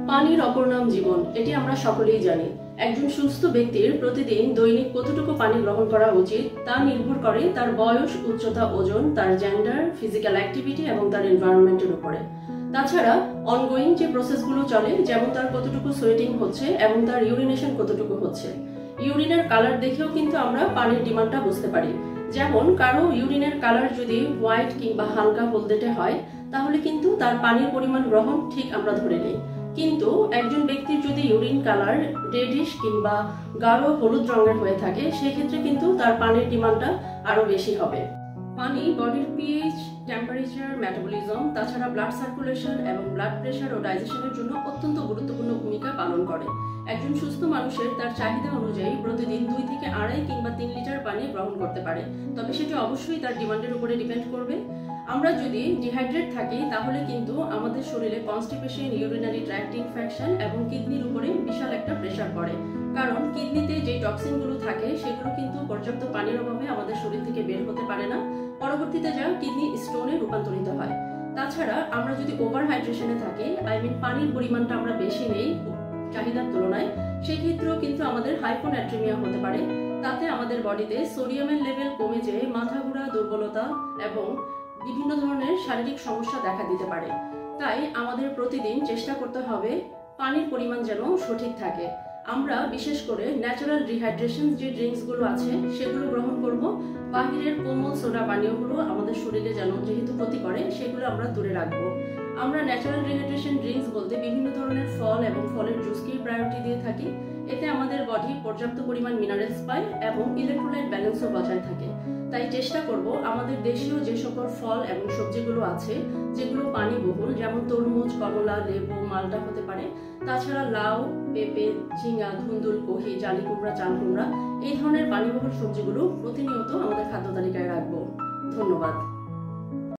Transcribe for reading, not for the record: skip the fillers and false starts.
পানির অপর নাম জীবন, এটি আমরা সকলেই জানি। একজন সুস্থ ব্যক্তির প্রতিদিন দৈনিক কতটুকু পানি গ্রহণ করা উচিত তা নির্ভর করে তার বয়স, উচ্চতা, ওজন, তার জেন্ডার, ফিজিক্যাল অ্যাক্টিভিটি এবং তার এনভায়রনমেন্টের উপরে। তাছাড়া অনগোয়িং যে প্রসেসগুলো চলে, যেমন তার কতটুকু সোয়েটিং হচ্ছে এবং তার ইউরিনেশন কতটুকু হচ্ছে। ইউরিনের কালার দেখেও কিন্তু আমরা পানির ডিমান্ডটা বুঝতে পারি। যেমন কারো ইউরিনের কালার যদি হোয়াইট কিংবা হালকা হলদেটে হয়, তাহলে কিন্তু তার পানির পরিমাণ গ্রহণ ঠিক আমরা ধরে নিই। কিন্তু একজন ব্যক্তির যদি ইউরিন কালার রেডিশ কিংবা গাঢ় হলুদ রঙের হয়ে থাকে, সেক্ষেত্রে কিন্তু তার পানির ডিমান্ডটা আরো বেশি হবে। পানি বডির পিএইচ, টেম্পারেচার, মেটাবলিজম, তাছাড়া ব্লাড সার্কুলেশন এবং ব্লাড প্রেশার ও ডাইজেশনের জন্য অত্যন্ত গুরুত্বপূর্ণ ভূমিকা পালন করে। একজন সুস্থ মানুষের তার চাহিদা অনুযায়ী প্রতিদিন 2 থেকে 2.5 কিংবা 3 লিটার পানি গ্রহণ করতে পারে, তবে সেটি অবশ্যই তার ডিমান্ডের উপরে ডিপেন্ড করবে। আমরা যদি ডিহাইড্রেট থাকি, তাহলে কিন্তু আমাদের শরীরে কনস্টিপেশন, ইউরিনারি ট্র্যাক্ট ইনফেকশন এবং কিডনির উপরে বিশাল একটা প্রেশার পড়ে। কারণ কিডনিতে যে টক্সিনগুলো থাকে, সেগুলো কিন্তু পর্যাপ্ত পানির অভাবে আমাদের শরীর থেকে বের হতে পারে না, পরবর্তীতে যা কিডনি স্টোনে রূপান্তরিত হয়। তাছাড়া আমরা যদি ওভার হাইড্রেশনে থাকি, পানির পরিমাণটা আমরা বেশি নেই চাহিদার তুলনায়, সেই ক্ষেত্রেও কিন্তু আমাদের হাইপোন্যাট্রিমিয়া হতে পারে। তাতে আমাদের বডিতে সোডিয়ামের লেভেল কমে যেয়ে মাথা ঘোরা, দুর্বলতা এবং বিভিন্ন ধরনের শারীরিক সমস্যা দেখা দিতে পারে। তাই আমাদের প্রতিদিন চেষ্টা করতে হবে পানির পরিমাণ যেন সঠিক থাকে। আমরা বিশেষ করে ন্যাচারাল রিহাইড্রেশন যে ড্রিঙ্কসগুলো আছে, সেগুলো গ্রহণ করব। বাহিরের কোমল সোডা পানীয়গুলো আমাদের শরীরে যেহেতু ক্ষতি করে, সেগুলো আমরা দূরে রাখবো। আমরা ন্যাচারাল রিহাইড্রেশন ড্রিঙ্কস বলতে বিভিন্ন ধরনের ফল এবং ফলের জুসকেই প্রায়োরিটি দিয়ে থাকি। এতে আমাদের বডি পর্যাপ্ত পরিমাণ মিনারেলস পায় এবং ইলেকট্রোলাইট ব্যালেন্সও বজায় থাকে। তাই চেষ্টা করব আমাদের দেশীয় যে সকল ফল এবং সবজিগুলো আছে, যেগুলো পানি বহুল, যেমন তরমুজ, কমলা, লেবু, মালটা হতে পারে, তাছাড়া লাউ, পেঁপে, ঝিঙ্গা, ধুন্দুল, কহি, জালি কুমড়া, চাল কুমড়া, এই ধরনের পানিবহুল সবজিগুলো প্রতিনিয়ত আমাদের খাদ্য তালিকায় রাখবো। ধন্যবাদ।